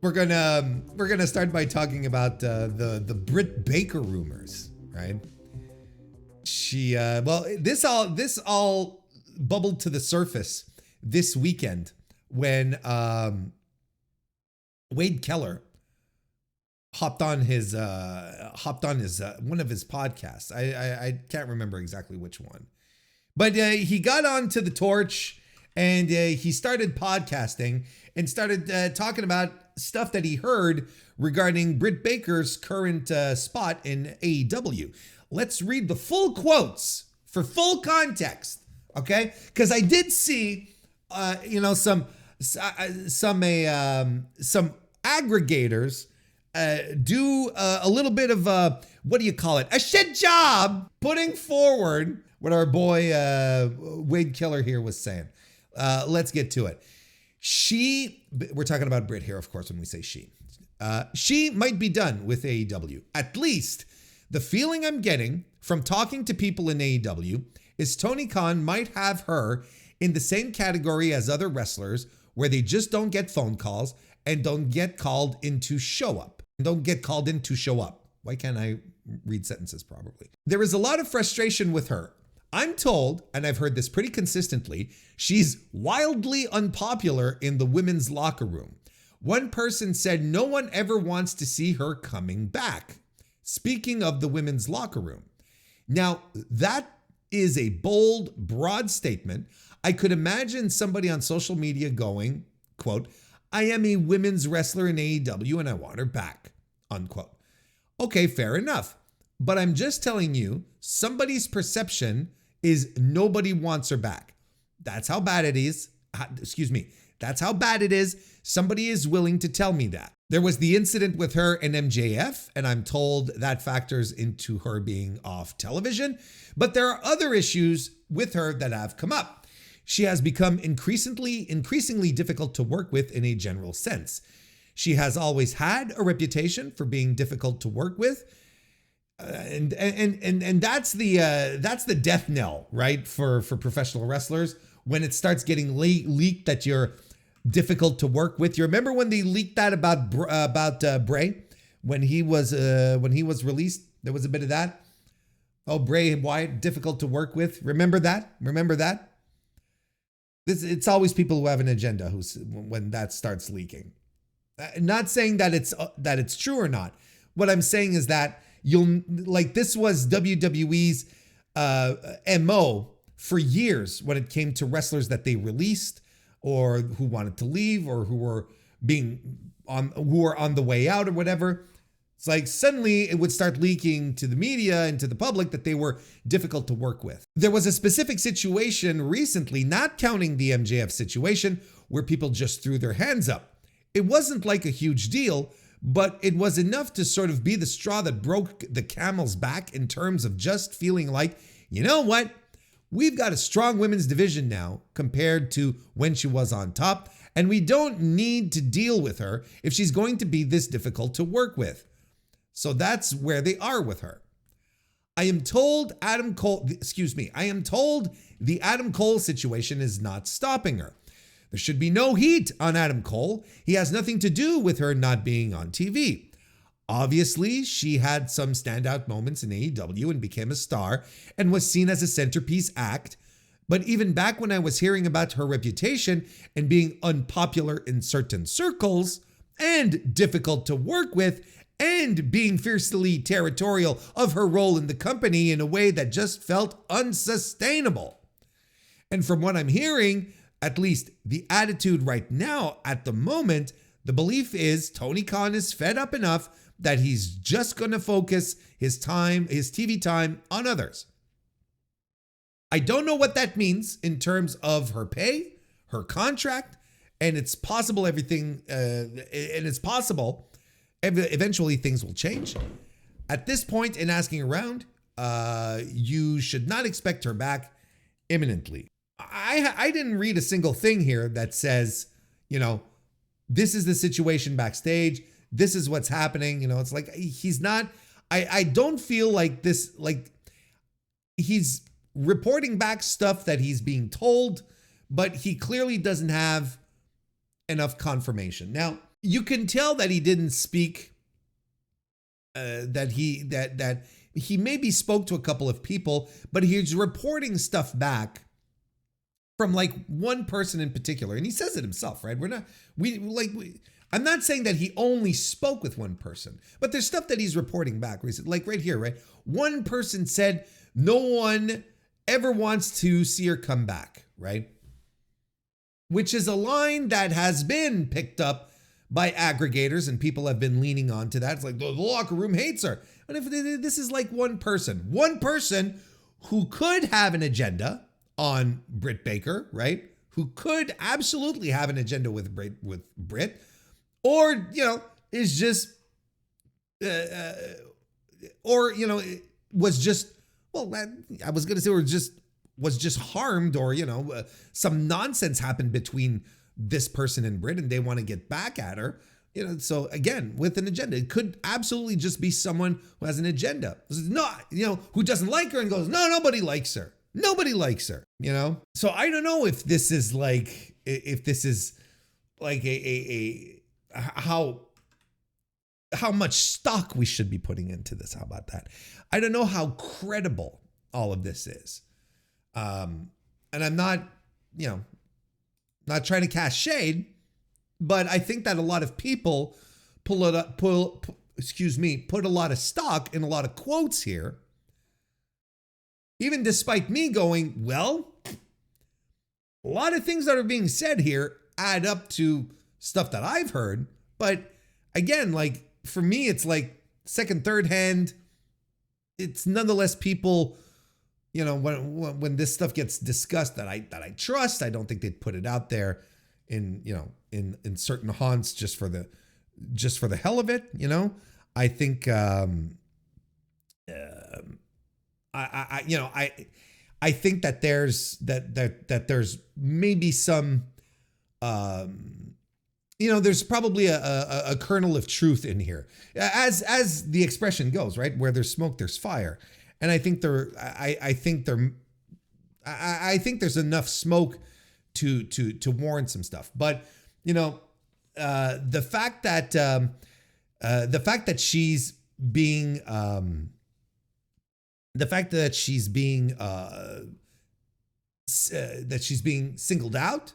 We're gonna start by talking about the Britt Baker rumors, right? She well, this all bubbled to the surface this weekend when Wade Keller hopped on his one of his podcasts. I can't remember exactly which one, but he got onto the torch and he started podcasting and started talking about stuff that he heard regarding Britt Baker's current spot in AEW. Let's read the full quotes for full context, okay? Because I did see, some aggregators do a little bit of what do you call it? A shit job putting forward what our boy Wade Keller here was saying. Let's get to it. We're talking about Britt here, of course, when we say she might be done with AEW. At least the feeling I'm getting from talking to people in AEW is Tony Khan might have her in the same category as other wrestlers where they just don't get phone calls and don't get called in to show up. Why can't I read sentences properly? There is a lot of frustration with her. I'm told, and I've heard this pretty consistently, she's wildly unpopular in the women's locker room. One person said no one ever wants to see her coming back. Speaking of the women's locker room. Now, that is a bold, broad statement. I could imagine somebody on social media going, quote, I am a women's wrestler in AEW and I want her back, unquote. Okay, fair enough. But I'm just telling you, somebody's perception is nobody wants her back. That's how bad it is. That's how bad it is. Somebody is willing to tell me that. There was the incident with her and MJF, and I'm told that factors into her being off television. But there are other issues with her that have come up. She has become increasingly difficult to work with in a general sense. She has always had a reputation for being difficult to work with. And that's the death knell, right? For professional wrestlers, when it starts getting leaked that you're difficult to work with. You remember when they leaked that about Bray when he was released? There was a bit of that. Oh, Bray Wyatt, difficult to work with. Remember that? It's always people who have an agenda when that starts leaking. Not saying that it's true or not. What I'm saying is that this was WWE's MO for years when it came to wrestlers that they released or who wanted to leave or who were on the way out or whatever. It's like suddenly it would start leaking to the media and to the public that they were difficult to work with. There was a specific situation recently, not counting the MJF situation, where people just threw their hands up. It wasn't like a huge deal, but it was enough to sort of be the straw that broke the camel's back in terms of just feeling like, you know what? We've got a strong women's division now compared to when she was on top, and we don't need to deal with her if she's going to be this difficult to work with. So that's where they are with her. I am told the Adam Cole situation is not stopping her. There should be no heat on Adam Cole. He has nothing to do with her not being on TV. Obviously, she had some standout moments in AEW and became a star and was seen as a centerpiece act. But even back when I was hearing about her reputation and being unpopular in certain circles and difficult to work with and being fiercely territorial of her role in the company in a way that just felt unsustainable. And from what I'm hearing, at least the attitude right now at the moment, the belief is Tony Khan is fed up enough that he's just going to focus his TV time on others. I don't know what that means in terms of her pay, her contract, and it's possible eventually things will change. At this point in asking around, you should not expect her back imminently. I didn't read a single thing here that says, this is the situation backstage. This is what's happening. It's like he's not, I don't feel like this, like he's reporting back stuff that he's being told, but he clearly doesn't have enough confirmation. Now, you can tell that he didn't speak, that he maybe spoke to a couple of people, but he's reporting stuff back from like one person in particular. And he says it himself, right? I'm not saying that he only spoke with one person, but there's stuff that he's reporting back. Where he said, like right here, right? One person said, no one ever wants to see her come back, right? Which is a line that has been picked up by aggregators and people have been leaning on to that. It's like the locker room hates her. But if this is like one person who could have an agenda on Britt Baker, right? Who could absolutely have an agenda with Britt, or, is just, was just, well, I was going to say, was just harmed, or, some nonsense happened between this person and Britt and they want to get back at her. So again, with an agenda, it could absolutely just be someone who has an agenda. Who doesn't like her and goes, no, nobody likes her. Nobody likes her, So I don't know if this is like, how much stock we should be putting into this. How about that? I don't know how credible all of this is. And I'm not, not trying to cast shade, but I think that a lot of people put a lot of stock in a lot of quotes here. Even despite me going, well, a lot of things that are being said here add up to stuff that I've heard. But again, like for me, it's like second, third hand. It's nonetheless people, when this stuff gets discussed that I trust. I don't think they'd put it out there in certain haunts just for the hell of it. I think I think that there's maybe some there's probably a kernel of truth in here, as the expression goes, right? Where there's smoke, there's fire, and I think there's enough smoke to warrant some stuff. But the fact that she's being singled out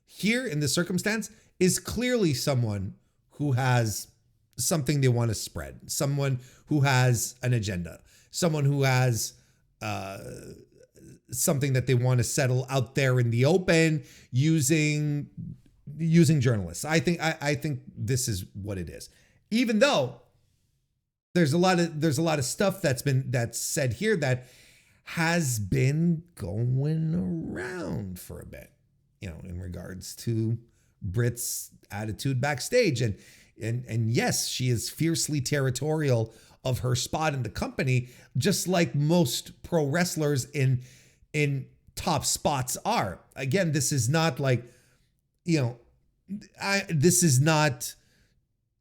here in this circumstance is clearly someone who has something they want to spread, someone who has an agenda, someone who has something that they want to settle out there in the open using journalists. I think this is what it is. Even though there's a lot of stuff that's said here that has been going around for a bit, in regards to Britt's attitude backstage. And yes, she is fiercely territorial of her spot in the company, just like most pro wrestlers in top spots are. Again, this is not like, this is not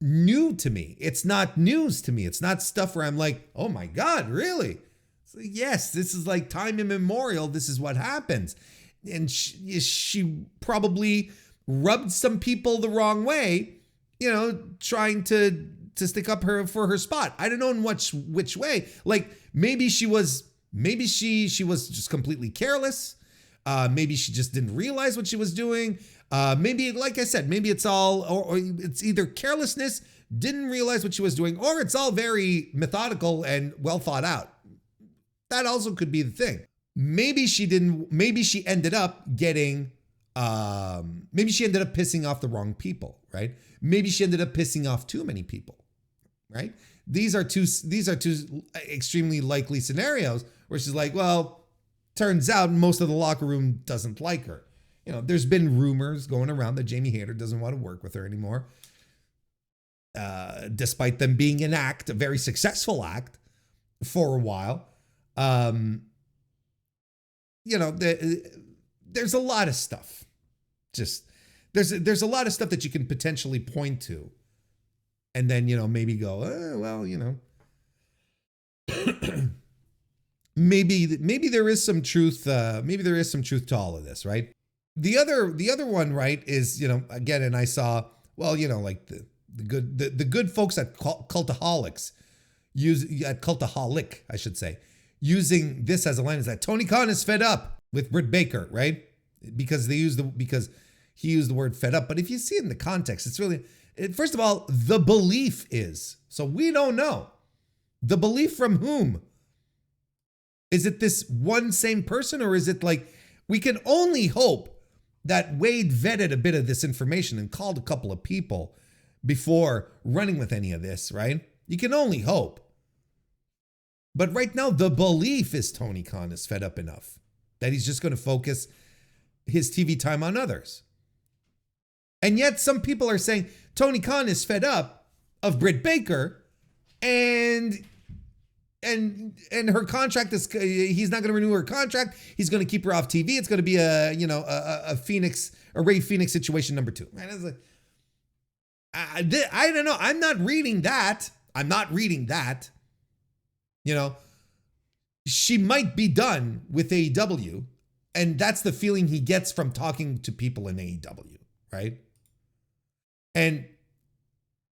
new to me. It's not news to me. It's not stuff where I'm like, oh my God, really? So yes, this is like time immemorial. This is what happens. And she probably rubbed some people the wrong way, trying to stick up for her spot. I don't know in which way. Like maybe she was just completely careless. Maybe she just didn't realize what she was doing. Maybe, like I said, maybe it's all, or it's either carelessness, didn't realize what she was doing, or it's all very methodical and well thought out. That also could be the thing. Maybe she ended up getting, maybe she ended up pissing off the wrong people, right? Maybe she ended up pissing off too many people, right? These are two extremely likely scenarios where she's like, well, turns out most of the locker room doesn't like her. There's been rumors going around that Jamie Hayter doesn't want to work with her anymore, despite them being an act, a very successful act for a while. There's a lot of stuff. Just there's a lot of stuff that you can potentially point to, and then maybe go, maybe there is some truth. Maybe there is some truth to all of this, right? The other one, right, is again, and I saw well, like the good folks at Cultaholic, I should say, using this as a line is that Tony Khan is fed up with Britt Baker, right? Because he used the word fed up. But if you see it in the context, it's really, first of all, the belief is, so we don't know. The belief from whom? Is it this one same person, or is it like, we can only hope that Wade vetted a bit of this information and called a couple of people before running with any of this, right? You can only hope. But right now, the belief is Tony Khan is fed up enough that he's just going to focus his TV time on others. And yet some people are saying Tony Khan is fed up of Britt Baker, and her contract is, he's not going to renew her contract. He's going to keep her off TV. It's going to be a Ray Phoenix situation number 2. Right? Like, I don't know. I'm not reading that. She might be done with AEW, and that's the feeling he gets from talking to people in AEW, right? And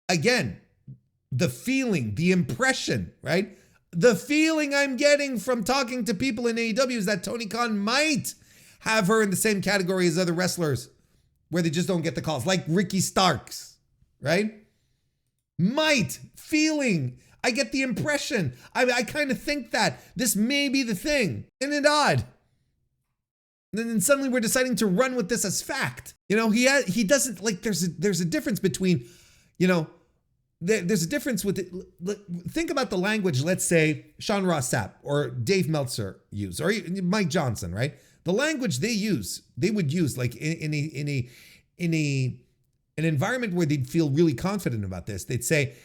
again, the feeling, the impression, right? The feeling I'm getting from talking to people in AEW is that Tony Khan might have her in the same category as other wrestlers where they just don't get the calls, like Ricky Starks, right? Feeling. I get the impression. I kind of think that this may be the thing. Isn't it odd? And then suddenly we're deciding to run with this as fact. He doesn't, like, there's a difference between, there's a difference with it. Think about the language, let's say Sean Ross Sapp or Dave Meltzer use, or Mike Johnson, right? The language they would use like in an environment where they'd feel really confident about this. They'd say,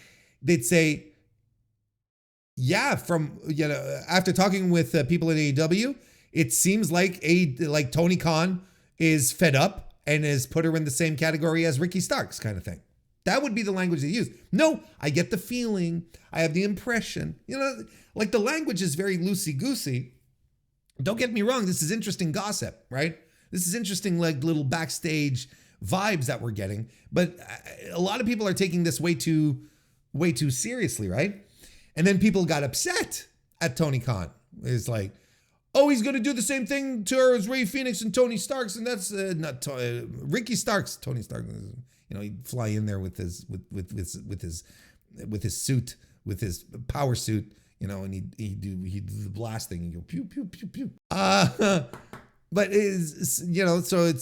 yeah, after talking with people at AEW, it seems like Tony Khan is fed up and has put her in the same category as Ricky Starks, kind of thing. That would be the language they use. No, I get the feeling. I have the impression. Like the language is very loosey-goosey. Don't get me wrong. This is interesting gossip, right? This is interesting, like little backstage vibes that we're getting. But a lot of people are taking this way too seriously, right? And then people got upset at Tony Khan. It's like, oh, he's going to do the same thing to her as Ray Phoenix and Tony Starks. And that's not Ricky Starks. Tony Stark, he'd fly in there with his suit, with his power suit, and he'd do the blast thing and go pew, pew, pew, pew. But so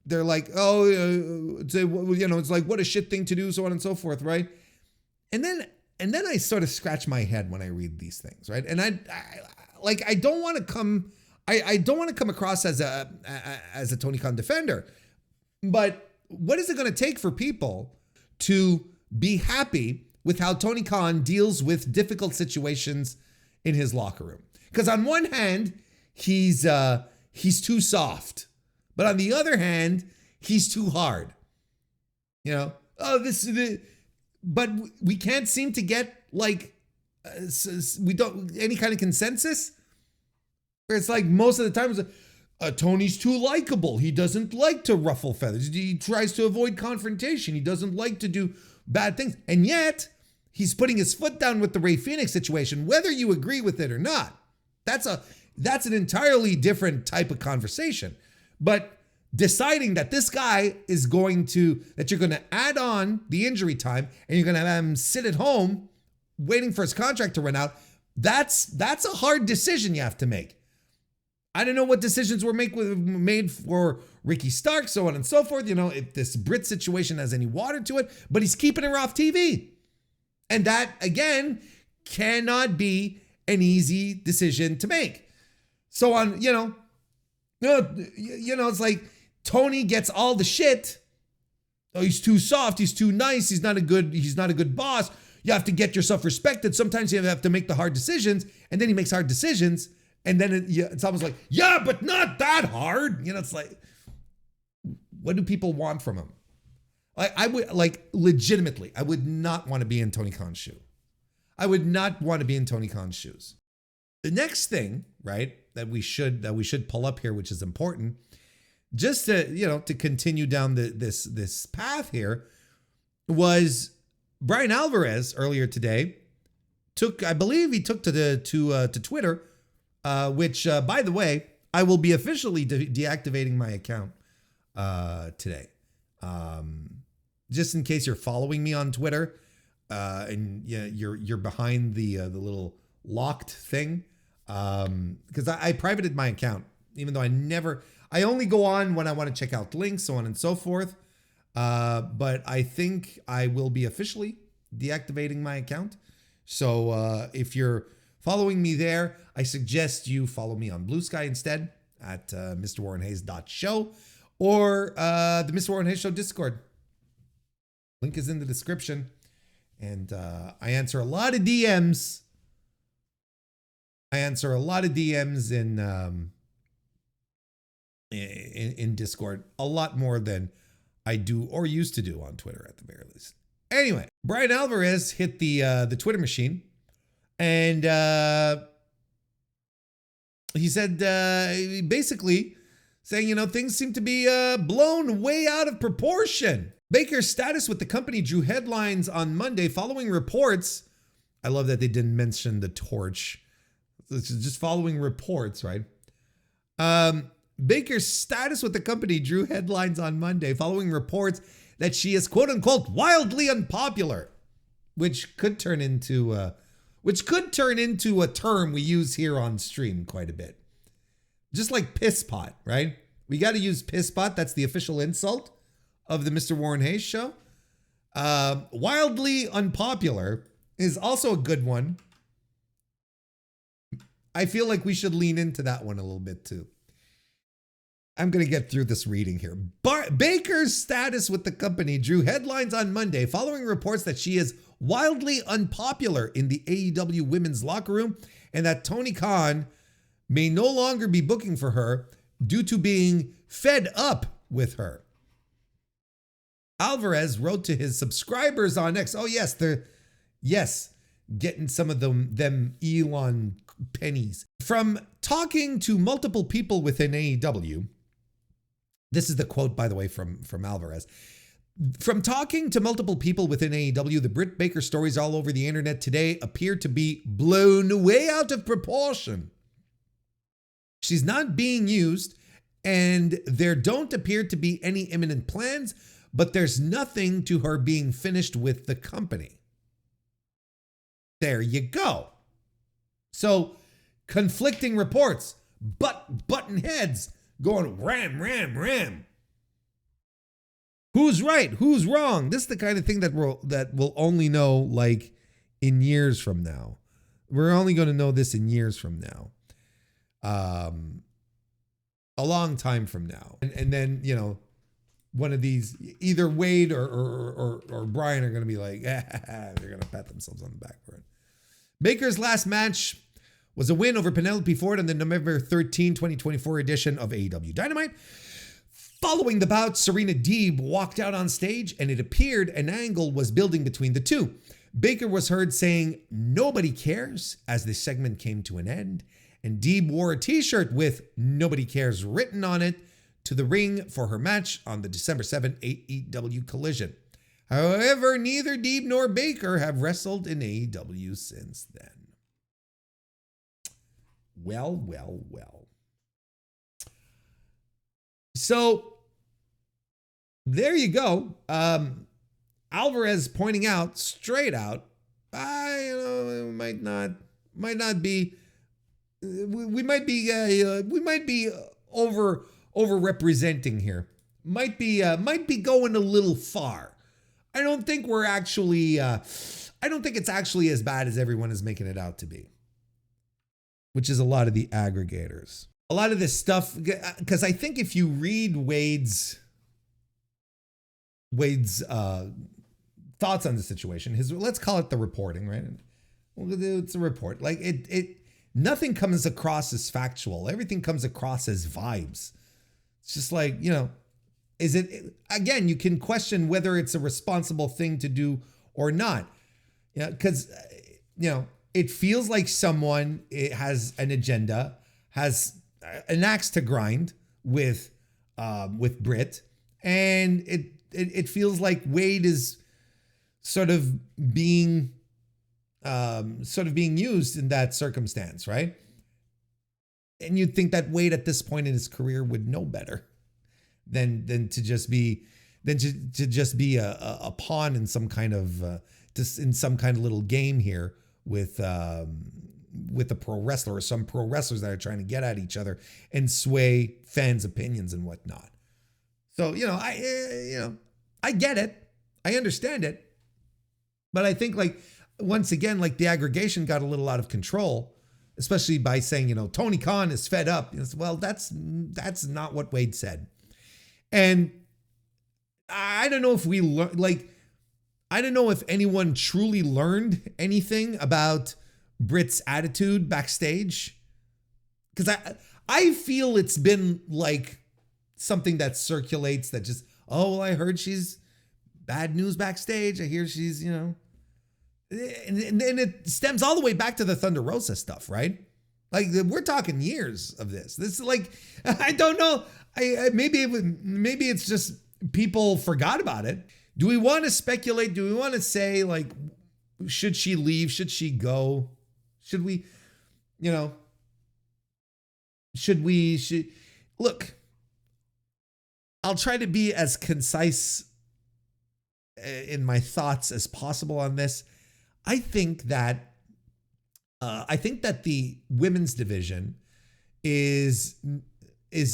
they're like, oh, it's like, what a shit thing to do, so on and so forth, right? And then I sort of scratch my head when I read these things, right? And I don't want to come across as a Tony Khan defender, but what is it going to take for people to be happy with how Tony Khan deals with difficult situations in his locker room? Because on one hand, he's too soft, but on the other hand, he's too hard. But we can't seem to get any kind of consensus. It's like most of the time, it's like, Tony's too likable. He doesn't like to ruffle feathers. He tries to avoid confrontation. He doesn't like to do bad things. And yet, he's putting his foot down with the Ray Phoenix situation, whether you agree with it or not. That's an entirely different type of conversation. But deciding that this guy that you're going to add on the injury time and you're going to have him sit at home waiting for his contract to run out, that's a hard decision you have to make. I don't know what decisions were made for Ricky Stark, so on and so forth. If this Brit situation has any water to it, but he's keeping her off TV. And that, again, cannot be an easy decision to make. So it's like Tony gets all the shit. Oh, he's too soft. He's too nice. He's not a good boss. You have to get yourself respected. Sometimes you have to make the hard decisions, and then he makes hard decisions. And then it's almost like, yeah, but not that hard. It's like, what do people want from him? I would, legitimately, I would not want to be in Tony Khan's shoe. I would not want to be in Tony Khan's shoes. The next thing, right, that we should pull up here, which is important, just to continue down this path here, was Bryan Alvarez earlier today I believe he took to Twitter, which by the way, I will be officially deactivating my account today. Just in case you're following me on Twitter, and you're behind the little locked thing, because I privated my account, even though I only go on when I want to check out links, so on and so forth. But I think I will be officially deactivating my account. So if you're following me there, I suggest you follow me on Blue Sky instead at MrWarrenHayes.show or the Mr. Warren Hayes Show Discord. Link is in the description. And I answer a lot of DMs. In Discord, a lot more than I do or used to do on Twitter at the very least. Anyway, Bryan Alvarez hit the Twitter machine, and he said basically saying, things seem to be blown way out of proportion. Baker's status with the company drew headlines on Monday following reports. I love that they didn't mention the torch. It's just following reports, right? Baker's status with the company drew headlines on Monday following reports that she is quote unquote wildly unpopular, which could turn into a term we use here on stream quite a bit. Just like piss pot, right? We got to use piss pot. That's the official insult of the Mr. Warren Hayes Show. Wildly unpopular is also a good one. I feel like we should lean into that one a little bit too. I'm going to get through this reading here. Baker's status with the company drew headlines on Monday following reports that she is wildly unpopular in the AEW women's locker room and that Tony Khan may no longer be booking for her due to being fed up with her. Alvarez wrote to his subscribers on X. Oh, yes, getting some of them Elon pennies. From talking to multiple people within AEW, this is the quote, by the way, from Alvarez. From talking to multiple people within AEW, the Britt Baker stories all over the internet today appear to be blown way out of proportion. She's not being used, and there don't appear to be any imminent plans, but there's nothing to her being finished with the company. There you go. So, conflicting reports, button heads going ram. Who's right? Who's wrong? This is the kind of thing that we'll only know like in years from now. We're only going to know this in years from now. A long time from now. And then, one of these, either Wade or Brian are going to be like, they're going to pat themselves on the back for it. Baker's last match was a win over Penelope Ford on the November 13, 2024 edition of AEW Dynamite. Following the bout, Serena Deeb walked out on stage, and it appeared an angle was building between the two. Baker was heard saying, "Nobody cares," as the segment came to an end, and Deeb wore a t-shirt with "Nobody Cares" written on it to the ring for her match on the December 7 AEW Collision. However, neither Deeb nor Baker have wrestled in AEW since then. Well. So, there you go. Alvarez pointing out straight out, it might not be. We might be over representing here. Might be going a little far. I don't think it's actually as bad as everyone is making it out to be, which is a lot of the aggregators. A lot of this stuff, because I think if you read Wade's thoughts on the situation, let's call it the reporting, right? It's a report. Like nothing comes across as factual. Everything comes across as vibes. It's just like, is it, again, you can question whether it's a responsible thing to do or not. Because, it feels like someone has an agenda, has an axe to grind with Britt, and it feels like Wade is sort of being used in that circumstance, right? And you'd think that Wade at this point in his career would know better than to just be a pawn in some kind of little game here with a pro wrestler or some pro wrestlers that are trying to get at each other and sway fans' opinions and whatnot. So, I get it. I understand it. But I think, like, once again, like, the aggregation got a little out of control, especially by saying, Tony Khan is fed up. Well, that's not what Wade said. And I don't know if I don't know if anyone truly learned anything about Britt's attitude backstage. Because I feel it's been like something that circulates that just, oh, well, I heard she's bad news backstage. I hear she's, and it stems all the way back to the Thunder Rosa stuff, right? Like, we're talking years of this. This is like, I don't know. Maybe it's just people forgot about it. Do we want to speculate? Do we want to say, like, should she leave? Should she go? Should we, look, I'll try to be as concise in my thoughts as possible on this. I think that the women's division is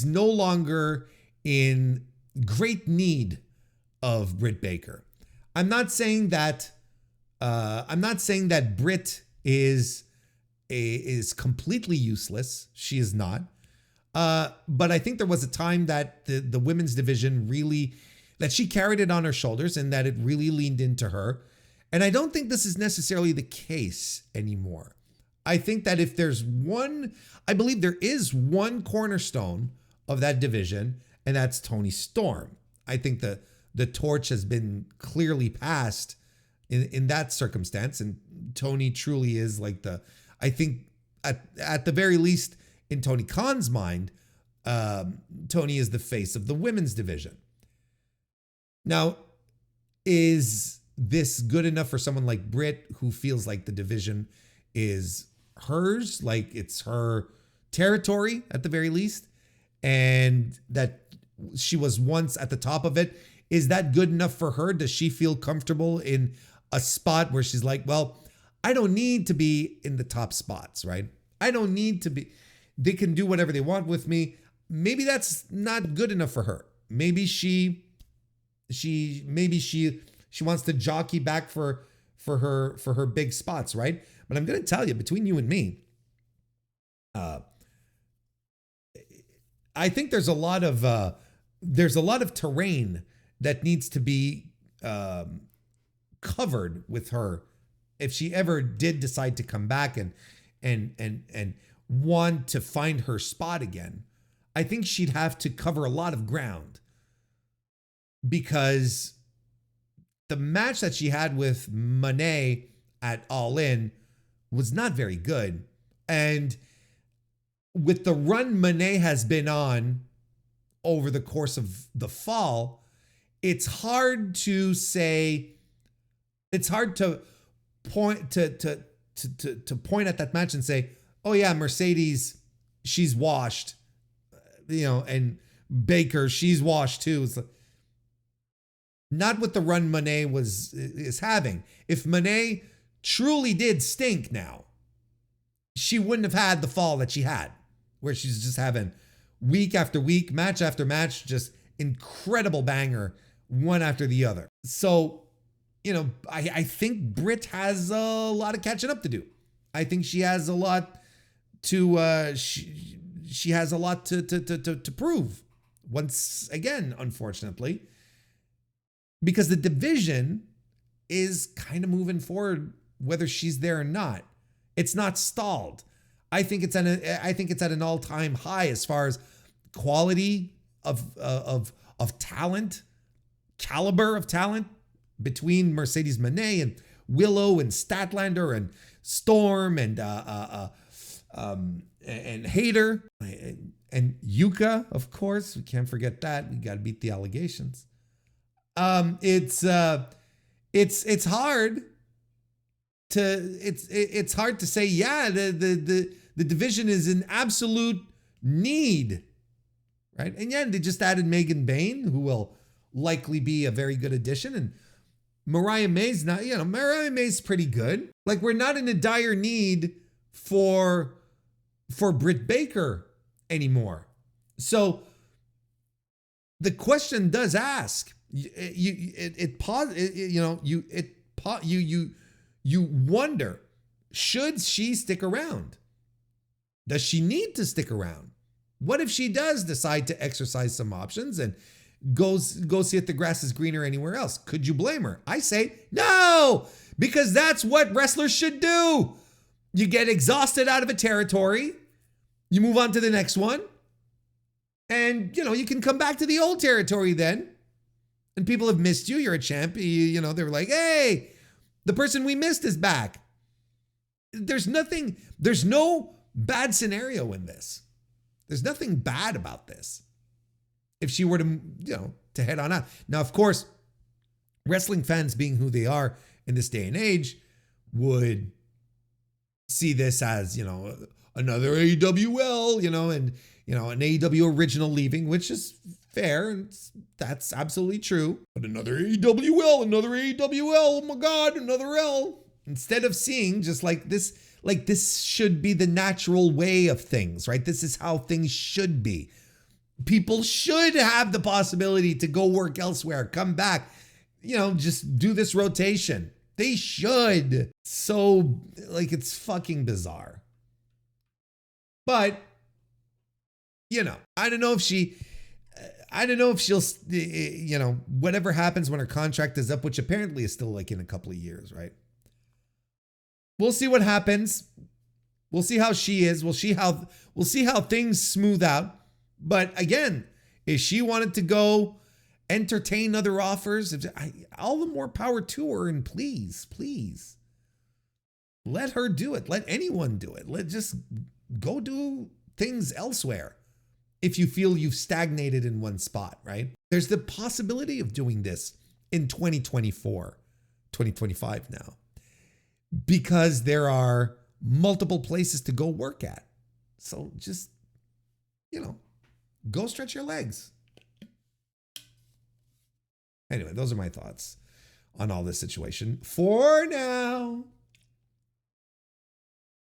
no longer in great need of Britt Baker. I'm not saying that Britt is completely useless. She is not. But I think there was a time that the women's division really, that she carried it on her shoulders and that it really leaned into her. And I don't think this is necessarily the case anymore. I think that if there's I believe there is one cornerstone of that division, and that's Toni Storm. I think the torch has been clearly passed in that circumstance. And Toni truly is like I think at the very least in Tony Khan's mind, Toni is the face of the women's division. Now, is this good enough for someone like Britt, who feels like the division is hers, like it's her territory at the very least, and that she was once at the top of it? Is that good enough for her? Does she feel comfortable in a spot where she's like, well, I don't need to be in the top spots, right? I don't need to be, they can do whatever they want with me. Maybe that's not good enough for her. Maybe she wants to jockey back for her big spots, right? But I'm going to tell you, between you and me, I think there's a lot of terrain that needs to be covered with her if she ever did decide to come back and want to find her spot again. I think she'd have to cover a lot of ground, because the match that she had with Monet at All In was not very good. And with the run Monet has been on over the course of the fall, it's hard to point to point at that match and say, oh yeah, Mercedes, she's washed, and Baker, she's washed too. It's like, not what the run Monet is having. If Monet truly did stink now, she wouldn't have had the fall that she had, where she's just having week after week, match after match, just incredible banger, one after the other. So, I think Britt has a lot of catching up to do. I think she has a lot to she has a lot to prove once again, unfortunately, because the division is kind of moving forward, whether she's there or not. It's not stalled. I think it's at an all-time high as far as quality of talent, caliber of talent between Mercedes Moné and Willow and Statlander and Storm and Hayter and Yuka, of course. We can't forget that. We got to beat the allegations. It's it's hard it's hard to say, yeah, the division is in absolute need, right? And yeah, they just added Megan Bain, who will likely be a very good addition, and Mariah May's not, Mariah May's pretty good. Like, we're not in a dire need for Britt Baker anymore. So the question does ask, you wonder, should she stick around? Does she need to stick around? What if she does decide to exercise some options and go see if the grass is greener anywhere else? Could you blame her? I say no, because that's what wrestlers should do. You get exhausted out of a territory, you move on to the next one, and you can come back to the old territory then. And people have missed you. You're a champ. They're like, hey, the person we missed is back. There's no bad scenario in this. There's nothing bad about this. If she were to head on out. Now, of course, wrestling fans, being who they are in this day and age, would see this as, another AWL, and, an AEW original leaving, which is fair, and that's absolutely true. But another AWL, oh my God, another L. Instead of seeing just like this should be the natural way of things, right? This is how things should be. People should have the possibility to go work elsewhere, come back, just do this rotation. They should. So, it's fucking bizarre. But, I don't know if she'll, whatever happens when her contract is up, which apparently is still in a couple of years, right? We'll see what happens. We'll see how she is. We'll see how things smooth out. But again, if she wanted to go entertain other offers, all the more power to her. And please, let her do it. Let anyone do it. Let just go do things elsewhere. If you feel you've stagnated in one spot, right? There's the possibility of doing this in 2024, 2025 now, because there are multiple places to go work at. So just, go stretch your legs. Anyway, those are my thoughts on all this situation for now.